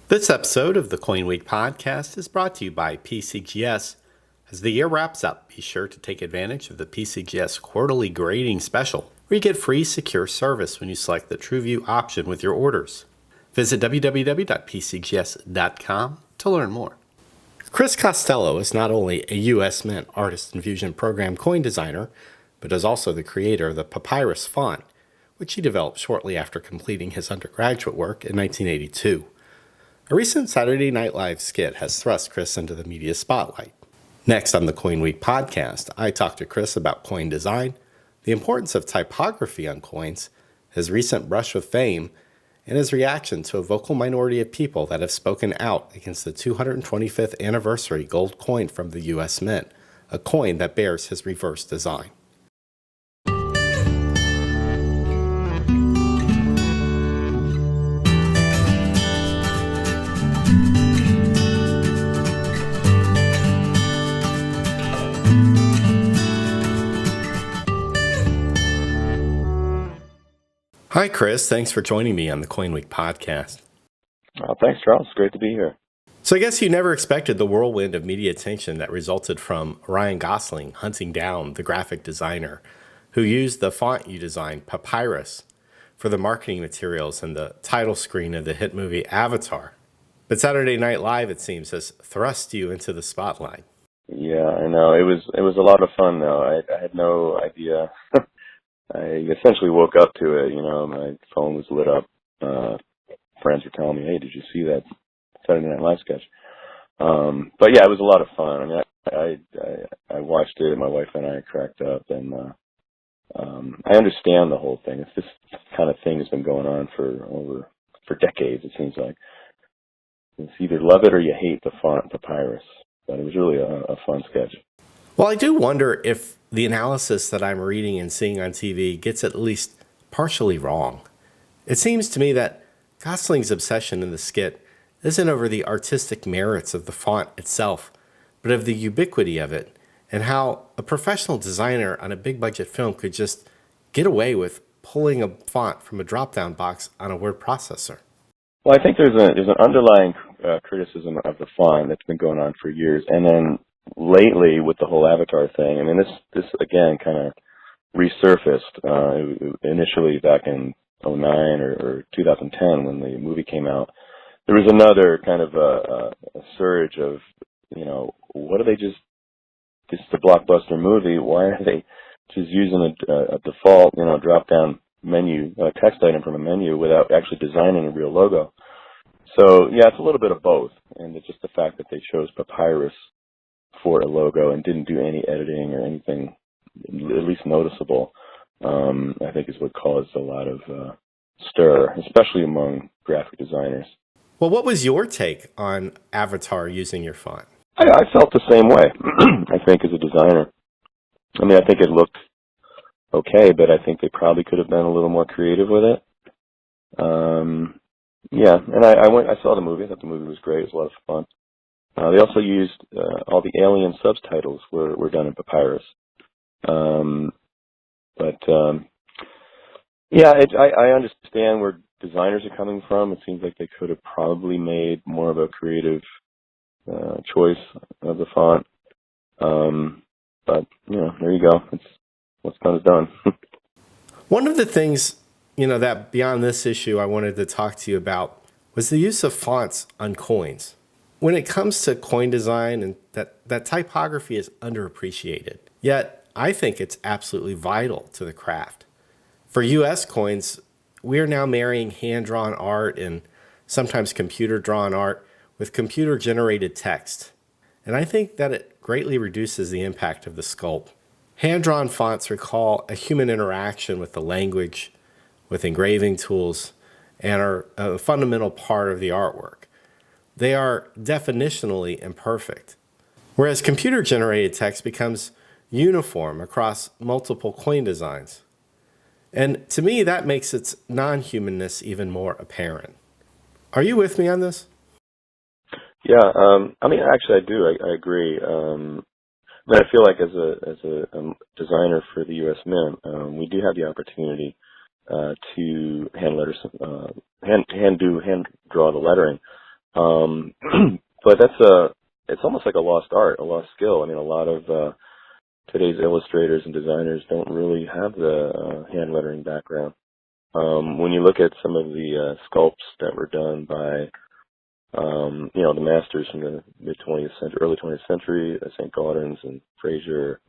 This episode of the CoinWeek podcast is brought to you by PCGS. As the year wraps up, be sure to take advantage of the PCGS quarterly grading special, where you get free secure service when you select the TrueView option with your orders. Visit www.pcgs.com to learn more. Chris Costello is not only a U.S. Mint Artist Infusion Program coin designer, but is also the creator of the Papyrus font, which he developed shortly after completing his undergraduate work in 1982. A recent Saturday Night Live skit has thrust Chris into the media spotlight. Next on the CoinWeek podcast, I talk to Chris about coin design, the importance of typography on coins, his recent brush with fame, and his reaction to a vocal minority of people that have spoken out against the 225th anniversary gold coin from the U.S. Mint, a coin that bears his reverse design. Hi, Chris. Thanks for joining me on the CoinWeek podcast. Thanks, Charles. Great to be here. So I guess you never expected the whirlwind of media attention that resulted from Ryan Gosling hunting down the graphic designer who used the font you designed, Papyrus, for the marketing materials and the title screen of the hit movie Avatar. But Saturday Night Live, it seems, has thrust you into the spotlight. Yeah, I know. It was a lot of fun, though. I had no idea. I essentially woke up to it. My phone was lit up. Friends were telling me, "Hey, did you see that Saturday Night Live sketch?" But yeah, it was a lot of fun. I mean, I watched it. My wife and I cracked up, and I understand the whole thing. It's this kind of thing that's been going on for decades. It seems like it's either love it or you hate the font Papyrus. But it was really a fun sketch. Well, I do wonder if the analysis that I'm reading and seeing on TV gets at least partially wrong. It seems to me that Gosling's obsession in the skit isn't over the artistic merits of the font itself, but of the ubiquity of it and how a professional designer on a big budget film could just get away with pulling a font from a drop-down box on a word processor. Well, I think there's an underlying criticism of the font that's been going on for years, and then lately with the whole Avatar thing. I mean, this again kind of resurfaced initially back in 2009 or 2010 when the movie came out. There was another kind of a surge of, what are they just? This is a blockbuster movie. Why are they just using a default, drop down menu, text item from a menu without actually designing a real logo? So yeah, it's a little bit of both, and it's just the fact that they chose Papyrus for a logo and didn't do any editing or anything at least noticeable, I think is what caused a lot of stir, especially among graphic designers. Well, what was your take on Avatar using your font? I felt the same way, I think, as a designer. I mean, I think it looked okay, but I think they probably could have been a little more creative with it. Yeah, and I saw the movie. I thought the movie was great. It was a lot of fun. They also used all the alien subtitles were done in Papyrus. Yeah, I understand where designers are coming from. It seems like they could have probably made more of a creative choice of the font. But there you go. It's what's done is done. One of the things, that beyond this issue I wanted to talk to you about was the use of fonts on coins. When it comes to coin design, and that typography is underappreciated. Yet, I think it's absolutely vital to the craft. For U.S. coins, we are now marrying hand-drawn art and sometimes computer-drawn art with computer-generated text. And I think that it greatly reduces the impact of the sculpt. Hand-drawn fonts recall a human interaction with the language, with engraving tools, and are a fundamental part of the artwork. They are definitionally imperfect, whereas computer-generated text becomes uniform across multiple coin designs. And to me, that makes its non-humanness even more apparent. Are you with me on this? Yeah, I mean, actually, I do. I agree. I feel like as a designer for the U.S. Mint, we do have the opportunity to hand draw the lettering. But it's almost like a lost art, a lost skill. I mean, a lot of today's illustrators and designers don't really have the hand lettering background. When you look at some of the sculpts that were done by the masters from the mid 20th century, early 20th century, St. Gaudens and Fraser,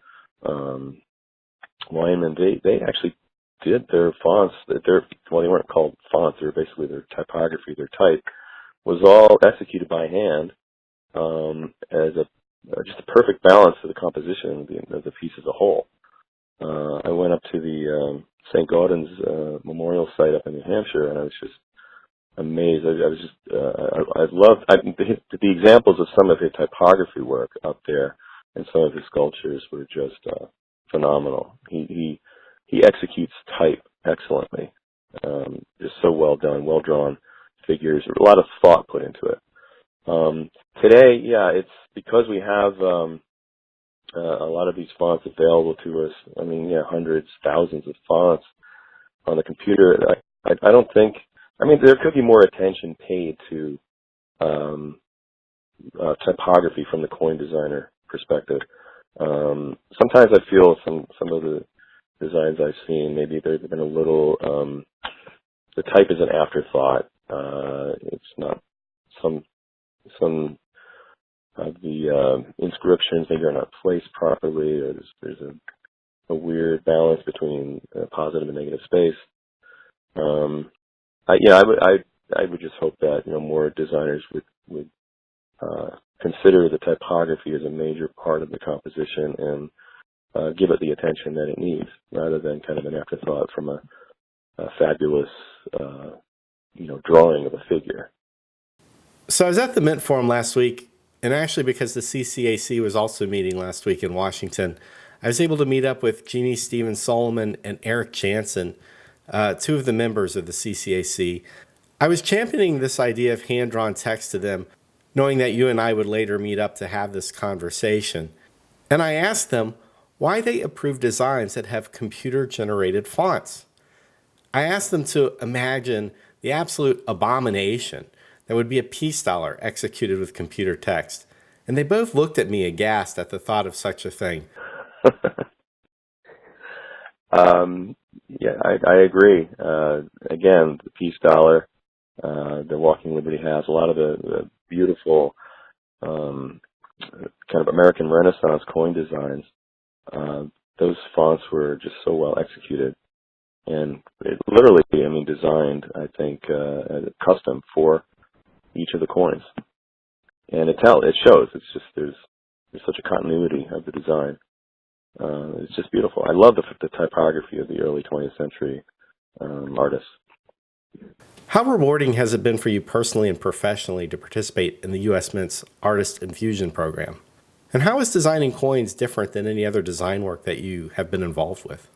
Wyman, they actually did their fonts. They weren't called fonts. They were basically their typography. Their type was all executed by hand as just a perfect balance to the composition of the piece as a whole. I went up to the St. Gaudens Memorial site up in New Hampshire, and I was just amazed. I loved the examples of some of his typography work up there, and some of his sculptures were just phenomenal. He executes type excellently. Just so well done, well drawn figures. A lot of thought put into it. Today, it's because we have a lot of these fonts available to us. I mean, hundreds, thousands of fonts on the computer. I don't think. I mean, there could be more attention paid to typography from the coin designer perspective. Sometimes I feel some of the designs I've seen, maybe they've been a little. The type is an afterthought. It's not some of the inscriptions maybe are not placed properly, or there's a weird balance between positive and negative space. I would just hope that more designers would consider the typography as a major part of the composition and give it the attention that it needs, rather than kind of an afterthought from a fabulous drawing of a figure. So I was at the Mint Forum last week, and actually because the CCAC was also meeting last week in Washington, I was able to meet up with Jeannie Stevens Solomon and Eric Jansen, two of the members of the CCAC. I was championing this idea of hand-drawn text to them, knowing that you and I would later meet up to have this conversation. And I asked them why they approve designs that have computer-generated fonts. I asked them to imagine the absolute abomination that would be a peace dollar executed with computer text. And they both looked at me aghast at the thought of such a thing. I agree. Again, the peace dollar, the Walking Liberty has a lot of the beautiful kind of American Renaissance coin designs. Those fonts were just so well executed, and literally, designed, I think, custom for each of the coins. And it shows. It's just there's such a continuity of the design. It's just beautiful. I love the typography of the early 20th century artists. How rewarding has it been for you personally and professionally to participate in the U.S. Mint's Artist Infusion program? And how is designing coins different than any other design work that you have been involved with?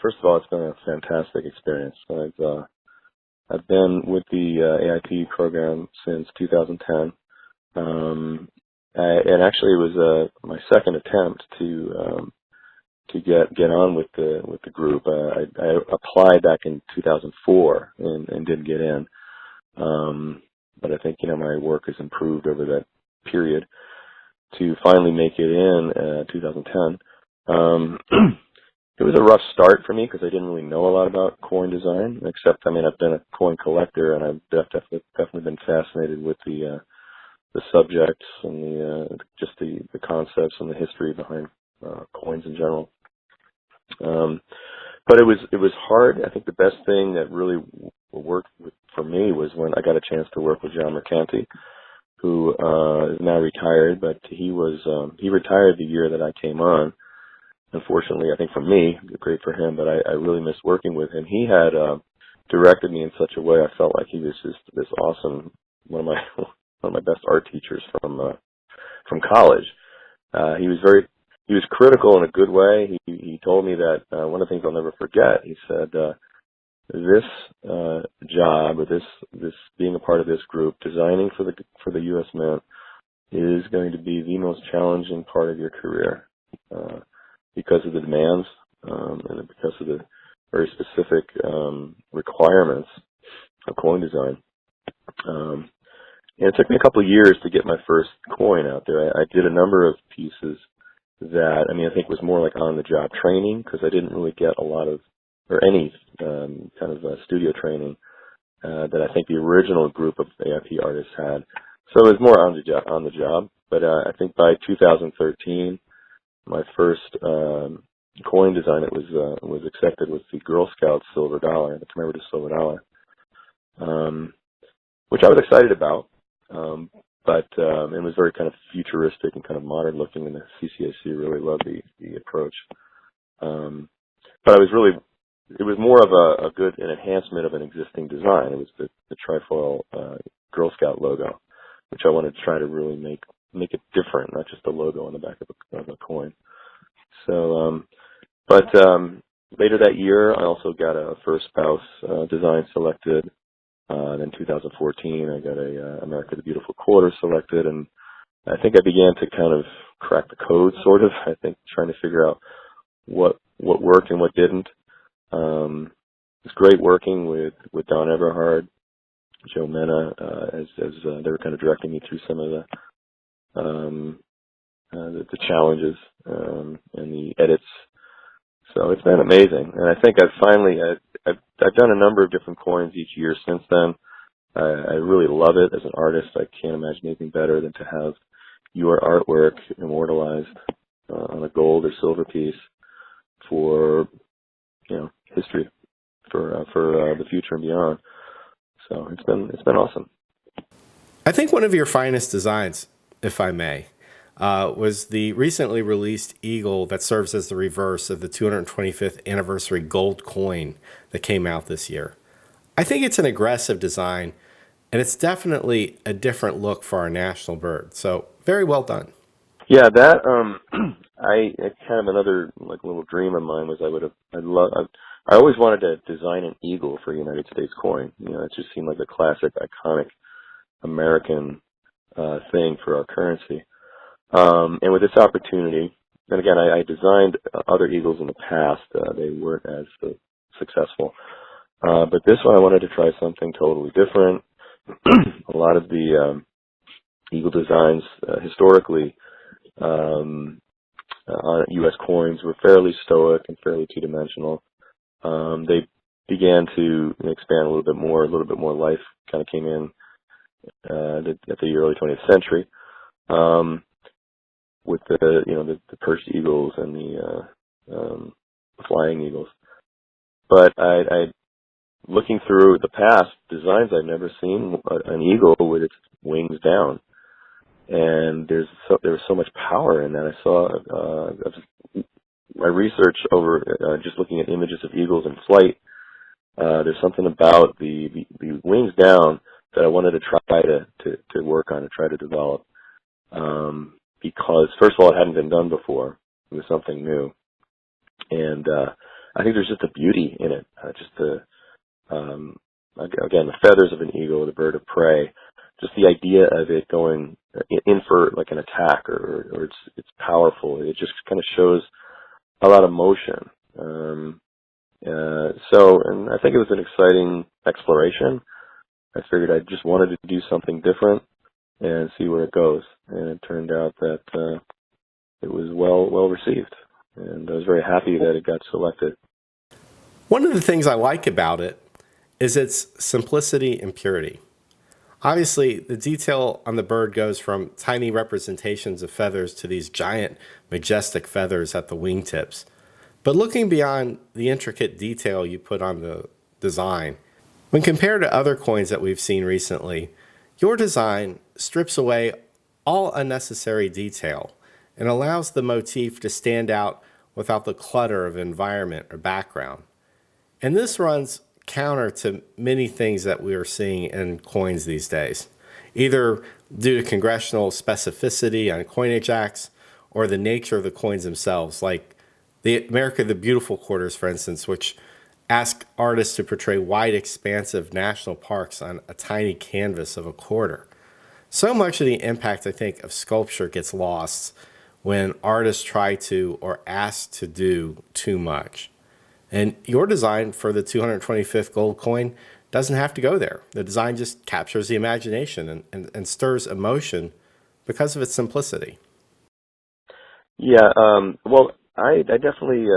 First of all, it's been a fantastic experience. I've been with the AIP program since 2010. And actually, it was my second attempt to get on with the group. I applied back in 2004 and didn't get in. But I think my work has improved over that period to finally make it in 2010. It was a rough start for me because I didn't really know a lot about coin design, except I've been a coin collector, and I've definitely been fascinated with the subjects and just the concepts and the history behind coins in general. But it was hard. I think the best thing that really worked for me was when I got a chance to work with John Mercanti, who is now retired, but he retired the year that I came on. Unfortunately, I think for me, great for him, but I really missed working with him. He had directed me in such a way I felt like he was just this awesome, one of my best art teachers from college. He was critical in a good way. He told me that one of the things I'll never forget. He said, "This job, or this being a part of this group, designing for the U.S. Mint, is going to be the most challenging part of your career because of the demands and because of the very specific requirements of coin design." And it took me a couple of years to get my first coin out there. I did a number of pieces that, I think was more like on-the-job training, because I didn't really get a lot of, or any kind of studio training that I think the original group of AIP artists had. So it was more on the job. But I think by 2013, my first coin design that was accepted was the Girl Scout silver dollar, the commemorative silver dollar, which I was excited about. But it was very kind of futuristic and kind of modern looking, and the CCAC really loved the approach. But it was more of an enhancement of an existing design. It was the trifoil Girl Scout logo, which I wanted to try to really make it different, not just a logo on the back of a coin. So, but later that year, I also got a first spouse design selected. Then 2014, I got a America the Beautiful quarter selected, and I think I began to kind of crack the code, sort of. I think trying to figure out what worked and what didn't. It's great working with Don Everhard, Joe Mena, as they were kind of directing me through some of the challenges and the edits. So it's been amazing, and I think I've done a number of different coins each year since then. I really love it as an artist. I can't imagine anything better than to have your artwork immortalized on a gold or silver piece for history, for the future and beyond. So it's been awesome. I think one of your finest designs, if I may, was the recently released eagle that serves as the reverse of the 225th anniversary gold coin that came out this year. I think it's an aggressive design, and it's definitely a different look for our national bird. So very well done. Yeah, that I kind of another like little dream of mine was I always wanted to design an eagle for a United States coin. It just seemed like a classic, iconic American thing for our currency. And with this opportunity, and again, I designed other eagles in the past. They weren't as successful. But this one, I wanted to try something totally different. A lot of the eagle designs historically on U.S. coins were fairly stoic and fairly two-dimensional. They began to expand a little bit more life kind of came in at the early 20th century. With the perched eagles and the flying eagles. But I looking through the past designs, I've never seen an eagle with its wings down, and there was so much power in that. I saw my research over just looking at images of eagles in flight. There's something about the wings down that I wanted to try to work on and try to develop. Because first of all, it hadn't been done before. It was something new. And I think there's just a beauty in it. Again, the feathers of an eagle, the bird of prey, just the idea of it going in for like an attack or it's powerful. It just kind of shows a lot of motion. And I think it was an exciting exploration. I figured I just wanted to do something different and see where it goes. And it turned out that it was well received, and I was very happy that it got selected. One of the things I like about it is its simplicity and purity. Obviously, the detail on the bird goes from tiny representations of feathers to these giant, majestic feathers at the wingtips. But looking beyond the intricate detail you put on the design, when compared to other coins that we've seen recently, your design strips away all unnecessary detail and allows the motif to stand out without the clutter of environment or background. And this runs counter to many things that we are seeing in coins these days, either due to congressional specificity on coinage acts or the nature of the coins themselves, like the America the Beautiful quarters, for instance, which ask artists to portray wide, expansive national parks on a tiny canvas of a quarter. So much of the impact, I think, of sculpture gets lost when artists try to or ask to do too much. And your design for the 225th gold coin doesn't have to go there. The design just captures the imagination and stirs emotion because of its simplicity. Yeah, well, I definitely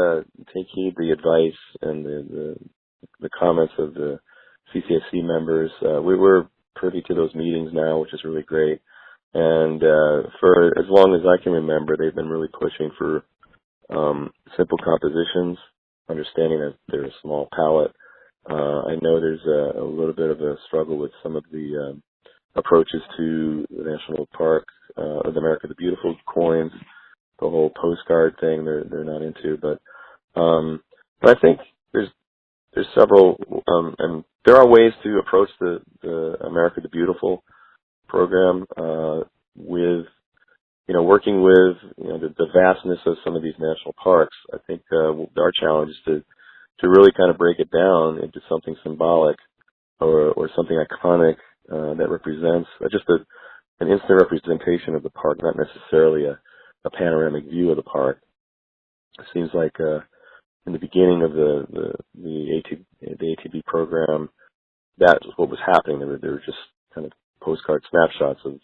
take heed the advice and the comments of the CCAC members. We're privy to those meetings now, which is really great. And for as long as I can remember, they've been really pushing for simple compositions, understanding that they're a small palette. I know there's a little bit of a struggle with some of the approaches to the National Park of America the Beautiful coins, the whole postcard thing they're not into, but I think there's several and there are ways to approach the America the Beautiful program with working with the vastness of some of these national parks. I think our challenge is to really kind of break it down into something symbolic or something iconic that represents just an instant representation of the park, not necessarily a panoramic view of the park. It seems like in the beginning of the ATB program, that was what was happening. They were just kind of postcard snapshots of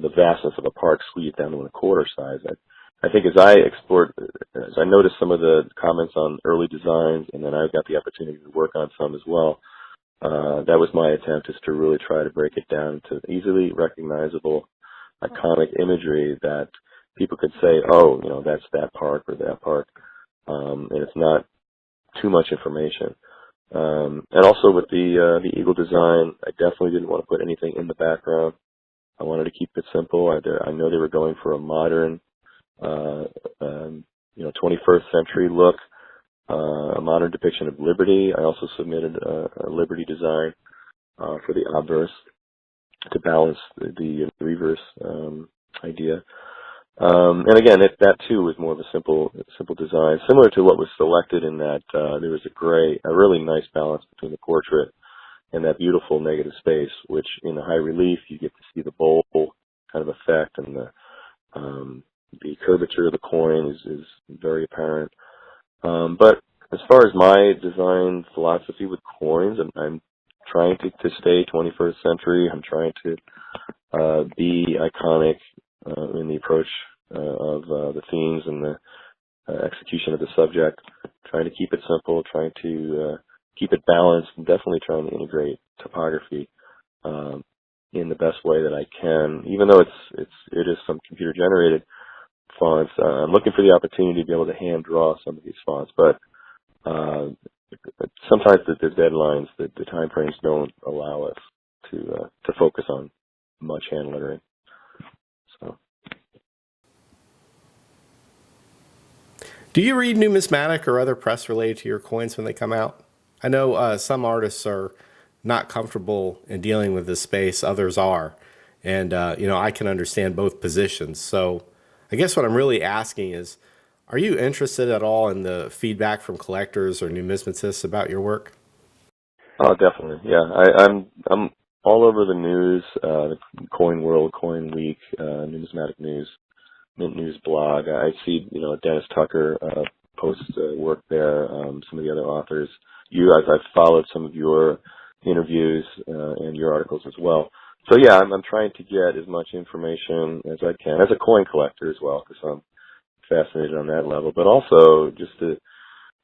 the vastness of a park squeezed down to a quarter size. I think as I noticed some of the comments on early designs, and then I got the opportunity to work on some as well. That was my attempt, is to really try to break it down to easily recognizable, iconic imagery that people could say, oh, that's that park or that park, and it's not too much information. And also with the Eagle design, I definitely didn't want to put anything in the background. I wanted to keep it simple. I know they were going for a modern, 21st century look, a modern depiction of liberty. I also submitted a liberty design for the obverse to balance the reverse idea. And again, that too was more of a simple design, similar to what was selected in that there was a really nice balance between the portrait and that beautiful negative space, which in the high relief you get to see the bowl kind of effect, and the curvature of the coin is very apparent. But as far as my design philosophy with coins, I'm trying to stay 21st century. I'm trying to be iconic in the approach of the themes and the execution of the subject, trying to keep it simple, trying to keep it balanced, and definitely trying to integrate typography in the best way that I can. Even though it is some computer generated fonts, I'm looking for the opportunity to be able to hand draw some of these fonts, but sometimes the deadlines, the time frames don't allow us to focus on much hand lettering. So. Do you read numismatic or other press related to your coins when they come out? I know some artists are not comfortable in dealing with this space, others are. And, I can understand both positions. So I guess what I'm really asking is, are you interested at all in the feedback from collectors or numismatists about your work? Oh, definitely. Yeah, I'm all over the news, the Coin World, CoinWeek, numismatic news, Mint News blog. I see, Dennis Tucker posts work there. Some of the other authors. I've followed some of your interviews and your articles as well. So yeah, I'm trying to get as much information as I can as a coin collector as well, because I'm fascinated on that level. But also just to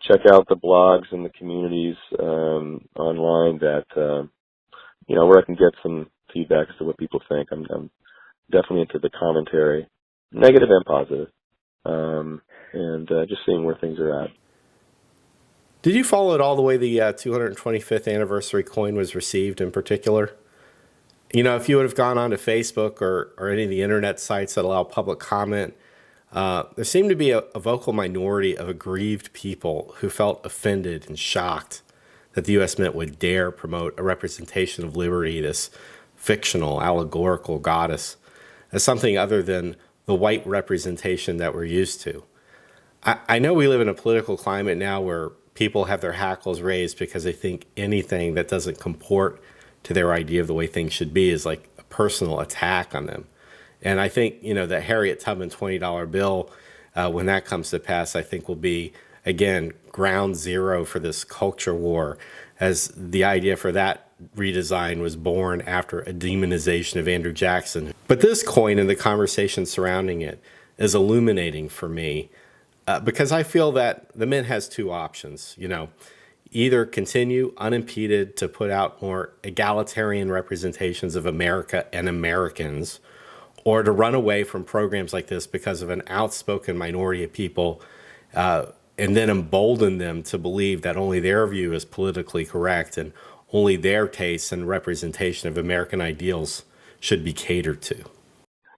check out the blogs and the communities online that where I can get some feedback as to what people think. I'm definitely into the commentary, negative and positive, and just seeing where things are at. Did you follow it all the way the 225th anniversary coin was received in particular? If you would have gone onto Facebook or any of the internet sites that allow public comment, there seemed to be a vocal minority of aggrieved people who felt offended and shocked that the U.S. Mint would dare promote a representation of liberty, this fictional, allegorical goddess, as something other than the white representation that we're used to. I know we live in a political climate now where people have their hackles raised because they think anything that doesn't comport to their idea of the way things should be is like a personal attack on them. And I think, that Harriet Tubman $20 bill, when that comes to pass, I think will be again, ground zero for this culture war, as the idea for that redesign was born after a demonization of Andrew Jackson. But this coin and the conversation surrounding it is illuminating for me, because I feel that the Mint has two options, either continue unimpeded to put out more egalitarian representations of America and Americans, or to run away from programs like this because of an outspoken minority of people, and then embolden them to believe that only their view is politically correct and only their tastes and representation of American ideals should be catered to.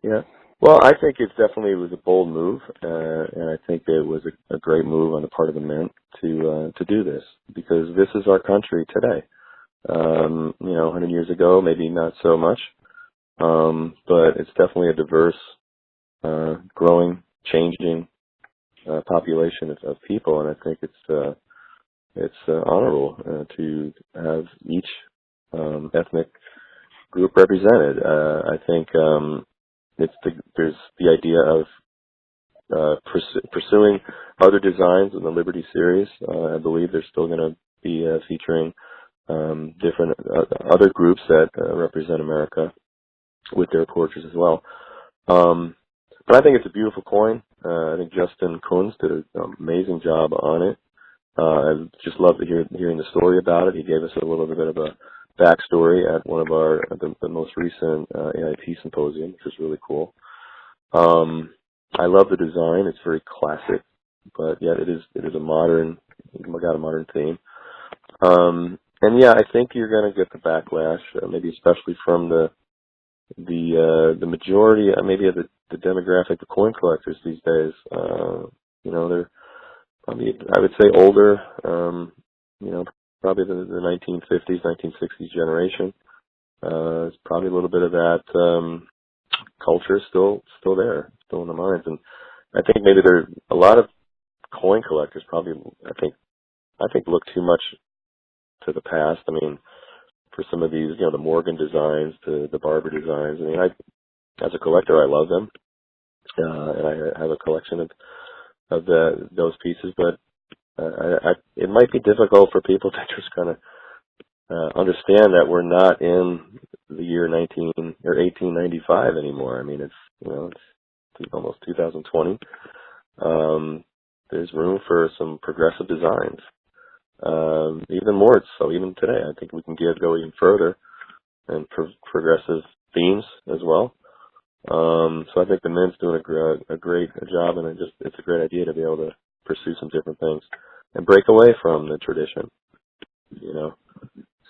Yeah. Well, I think it definitely was a bold move, and I think it was a great move on the part of the Mint to do this, because this is our country today. 100 years ago, maybe not so much, but it's definitely a diverse, growing, changing population of people, and I think it's honorable to have each ethnic group represented. I think there's the idea of pursuing other designs in the Liberty series. I believe they're still going to be featuring different other groups that represent America with their portraits as well. But I think it's a beautiful coin. I think Justin Kunz did an amazing job on it. I just love to hearing the story about it. He gave us a little bit of a backstory at one of the most recent AIP symposium, which was really cool. I love the design. It's very classic, but yet it is a modern, got a modern theme. And yeah, I think you're going to get the backlash, maybe especially from the majority, maybe of the demographic, the coin collectors these days. They're probably, I would say, older. Probably the 1950s, 1960s generation. It's probably a little bit of that culture still there, still in the minds. And I think maybe there are a lot of coin collectors probably, I think look too much to the past. I mean, for some of these, the Morgan designs, the Barber designs. I mean, as a collector, I love them, and I have a collection of those pieces. But it might be difficult for people to just kind of understand that we're not in the year 1895 anymore. I mean, it's almost 2020. There's room for some progressive designs. Even more so, even today, I think we can go even further and progressive themes as well. So I think the Mint's doing a great job, and it's a great idea to be able to pursue some different things and break away from the tradition,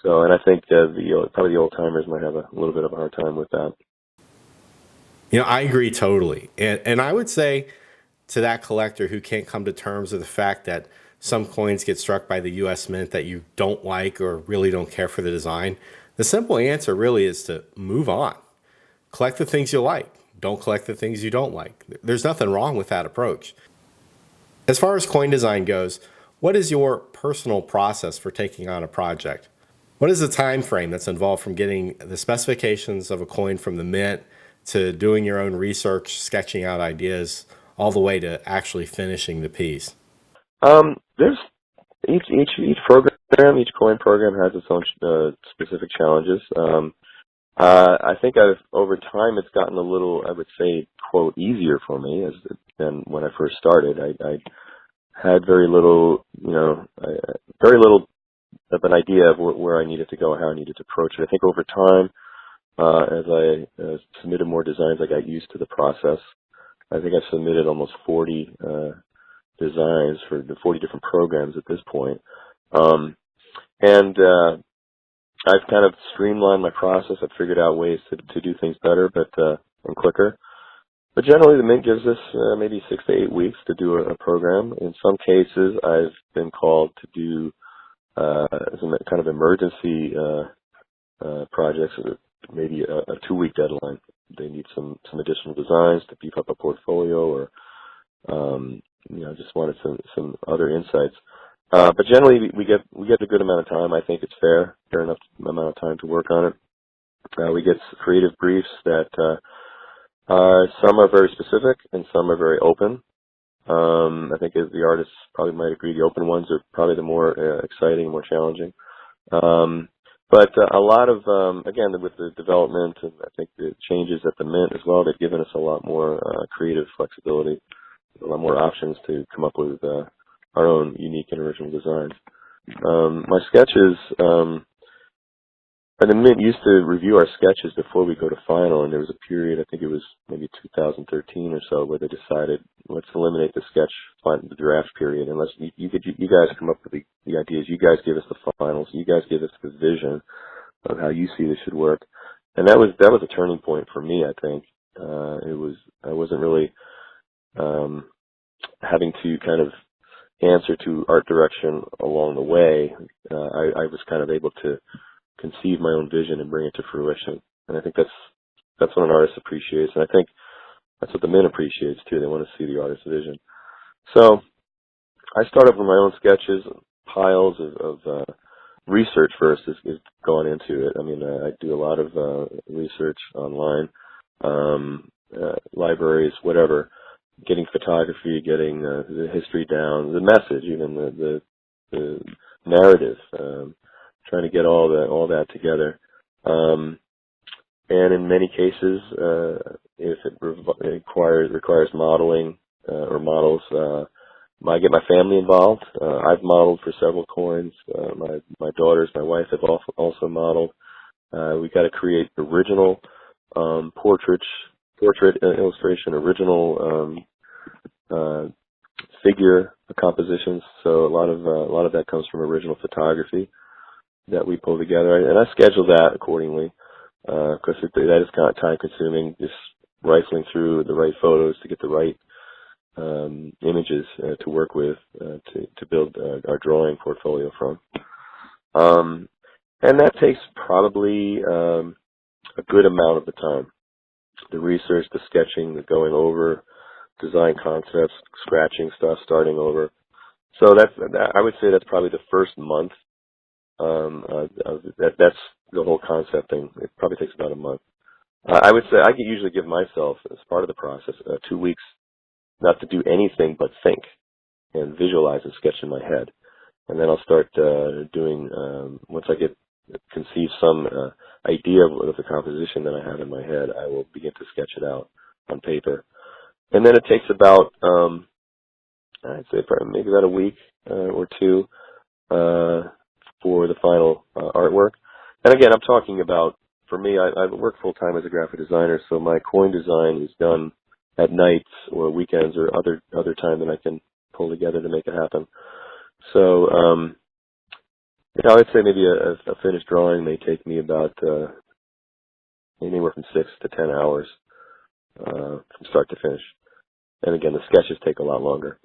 So, and I think probably the old timers might have a little bit of a hard time with that. I agree totally, and I would say to that collector who can't come to terms with the fact that some coins get struck by the U.S. Mint that you don't like or really don't care for the design, the simple answer really is to move on. Collect the things you like. Don't collect the things you don't like. There's nothing wrong with that approach. As far as coin design goes, what is your personal process for taking on a project? What is the time frame that's involved from getting the specifications of a coin from the Mint to doing your own research, sketching out ideas, all the way to actually finishing the piece? There's each program, each coin program has its own specific challenges. I think over time it's gotten a little, I would say, quote, easier for me than when I first started. I had very little of an idea of where I needed to go, how I needed to approach it. I think over time, as I submitted more designs, I got used to the process. I think I've submitted almost 40 designs for the 40 different programs at this point. And I've kind of streamlined my process. I've figured out ways to do things better, and quicker. But generally, the Mint gives us maybe 6 to 8 weeks to do a program. In some cases, I've been called to do some kind of emergency projects, maybe a 2-week deadline. They need some additional designs to beef up a portfolio, or just wanted some other insights. But generally, we get a good amount of time. I think it's fair enough amount of time to work on it. We get creative briefs that some are very specific and some are very open. I think as the artists probably might agree, the open ones are probably the more exciting and more challenging. But a lot of, again, with the development and I think the changes at the Mint as well, they've given us a lot more creative flexibility, a lot more options to come up with our own unique and original designs. My sketches, and the Mint used to review our sketches before we go to final, and there was a period, I think it was maybe 2013 or so, where they decided, let's eliminate the the draft period, and you guys come up with the ideas, you guys give us the finals, you guys give us the vision of how you see this should work. And that was a turning point for me, I think. I wasn't really having to kind of answer to art direction along the way. I was kind of able to conceive my own vision and bring it to fruition. And I think that's what an artist appreciates. And I think that's what the Mint appreciates too. They want to see the artist's vision. So I started with my own sketches, piles of research first is gone into it. I mean, I do a lot of research online, libraries, whatever, getting photography, getting the history down, the message, even the narrative, trying to get all that together. And in many cases, if it requires modeling or models, I get my family involved. I've modeled for several coins. My daughters, my wife have also modeled. We got to create original portrait illustration, original figure compositions. So a lot of that comes from original photography that we pull together, and I schedule that accordingly, because that is kind of time consuming, just rifling through the right photos to get the right images to work with to build our drawing portfolio from. And that takes probably a good amount of the time. The research, the sketching, the going over, design concepts, scratching stuff, starting over. So I would say that's probably the first month. That's the whole concept thing. It probably takes about a month. I would say I could usually give myself, as part of the process, 2 weeks not to do anything but think and visualize and sketch in my head. And then I'll start doing, once I conceive some idea of the composition that I have in my head, I will begin to sketch it out on paper. And then it takes about, I'd say probably maybe about a week or two for the final artwork. And again, I'm talking about, for me, I work full-time as a graphic designer, so my coin design is done at nights or weekends or other time that I can pull together to make it happen. So, I would say maybe a finished drawing may take me about anywhere from 6 to 10 hours from start to finish. And again, the sketches take a lot longer.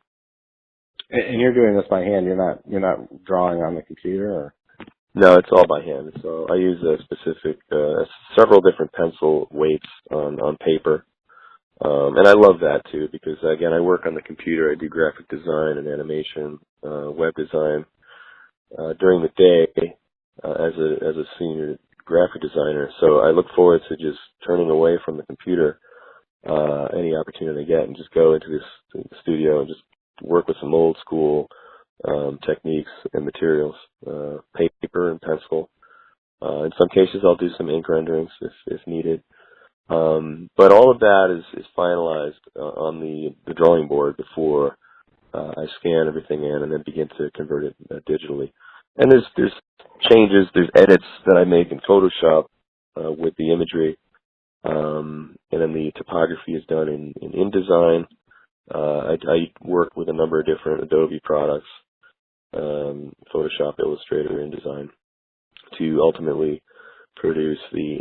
And you're doing this by hand. You're not drawing on the computer, or? No, it's all by hand. So I use a specific, several different pencil weights on paper. And I love that too, because again, I work on the computer. I do graphic design and animation, web design, during the day, as a senior graphic designer. So I look forward to just turning away from the computer, any opportunity I get, and just go into this studio and just work with some old school, techniques and materials, paper and pencil. In some cases, I'll do some ink renderings if needed. But all of that is finalized on the drawing board before I scan everything in and then begin to convert it digitally. And there's changes, there's edits that I make in Photoshop with the imagery, and then the typography is done in InDesign. I work with a number of different Adobe products, Photoshop, Illustrator, InDesign, to ultimately produce the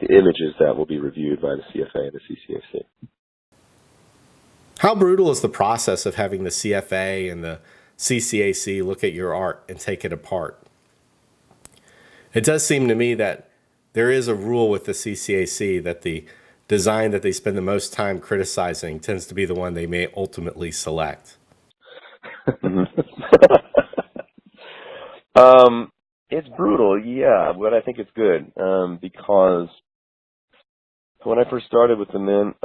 images that will be reviewed by the CFA and the CCAC. How brutal is the process of having the CFA and the CCAC look at your art and take it apart? It does seem to me that there is a rule with the CCAC that the design that they spend the most time criticizing tends to be the one they may ultimately select. It's brutal, yeah, but I think it's good, because when I first started with the Mint,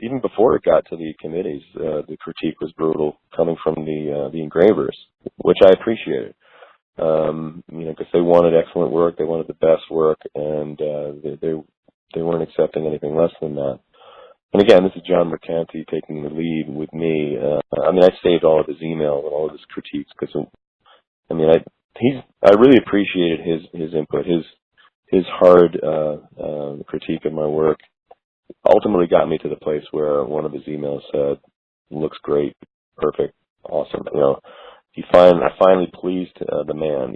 even before it got to the committees, the critique was brutal coming from the engravers, which I appreciated. Because they wanted excellent work, they wanted the best work, and they weren't accepting anything less than that. And again, this is John Mercanti taking the lead with me. I saved all of his emails and all of his critiques because, I really appreciated his input. His hard critique of my work ultimately got me to the place where one of his emails said, "Looks great, perfect, awesome." I finally pleased the man.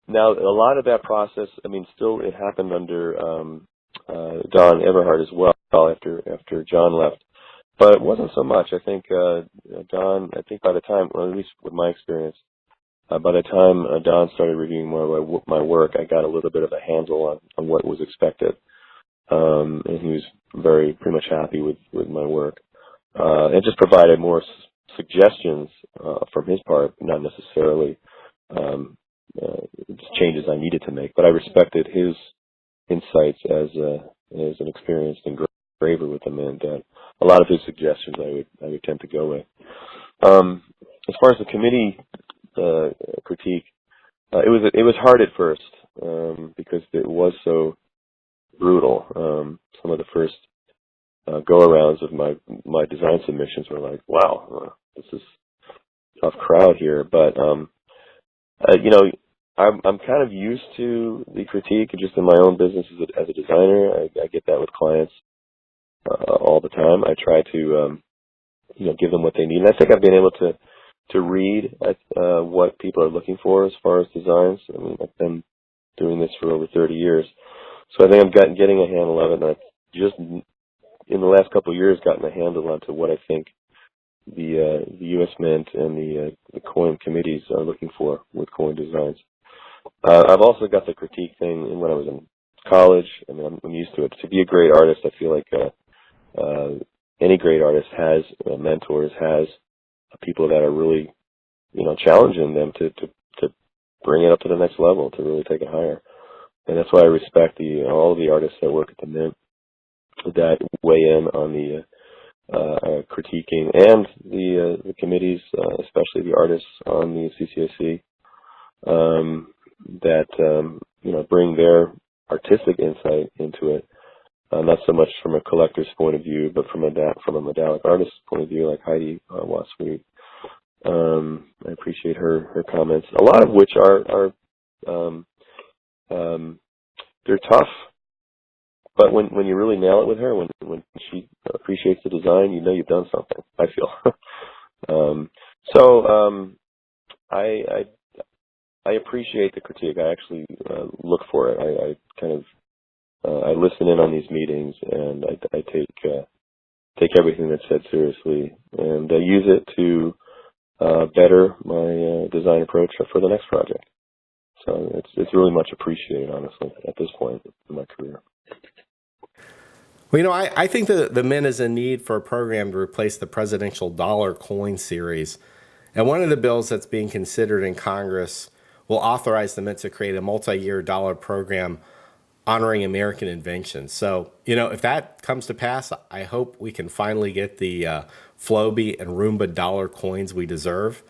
Now a lot of that process, still it happened under Don Everhart as well after John left, but it wasn't so much. I think Don. I think by the time, well, at least with my experience, by the time Don started reviewing my work, I got a little bit of a handle on what was expected, and he was pretty much happy with my work. It just provided more suggestions from his part, not necessarily just changes I needed to make. But I respected his insights as an experienced engraver with him, and a lot of his suggestions I would tend to go with. As far as the committee critique, it was hard at first because it was so brutal. Some of the first go-arounds of my design submissions were like, wow, this is a tough crowd here. But, I'm kind of used to the critique just in my own business as a designer. I get that with clients all the time. I try to, give them what they need. And I think I've been able to read what people are looking for as far as designs. I've been doing this for over 30 years. So I think I'm getting a handle of it, and I've just in the last couple of years gotten a handle onto what I think the U.S. Mint and the coin committees are looking for with coin designs. I've also got the critique thing when I was in college. I'm used to it. To be a great artist, I feel like any great artist has mentors, has people that are really, challenging them to bring it up to the next level, to really take it higher. And that's why I respect all of the artists that work at the Mint that weigh in on the critiquing, and the committees, especially the artists on the CCAC, that bring their artistic insight into it, not so much from a collector's point of view, but from a medallic artist's point of view, like Heidi Wasweed. I appreciate her comments, a lot of which are they're tough. But when you really nail it with her, when she appreciates the design, you've done something, I feel. I appreciate the critique. I actually look for it. I kind of I listen in on these meetings, and I take everything that's said seriously, and I use it to better my design approach for the next project. So it's really much appreciated, honestly, at this point in my career. Well, I think that the Mint is in need for a program to replace the presidential dollar coin series. And one of the bills that's being considered in Congress will authorize the Mint to create a multi-year dollar program honoring American inventions. So, if that comes to pass, I hope we can finally get the Floby and Roomba dollar coins we deserve.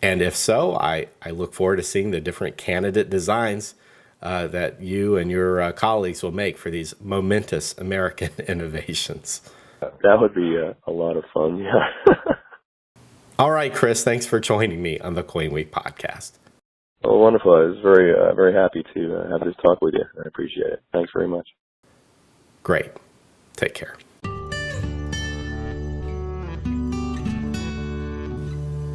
And if so, I look forward to seeing the different candidate designs that you and your colleagues will make for these momentous American innovations. That would be a lot of fun, yeah. All right, Chris, thanks for joining me on the CoinWeek podcast. Oh, wonderful. I was very happy to have this talk with you. I appreciate it. Thanks very much. Great. Take care.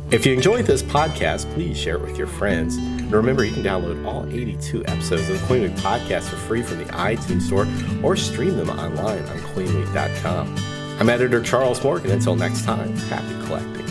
If you enjoyed this podcast, please share it with your friends. And remember, you can download all 82 episodes of the CoinWeek podcast for free from the iTunes Store or stream them online on CoinWeek.com. I'm editor Charles Morgan. Until next time, happy collecting.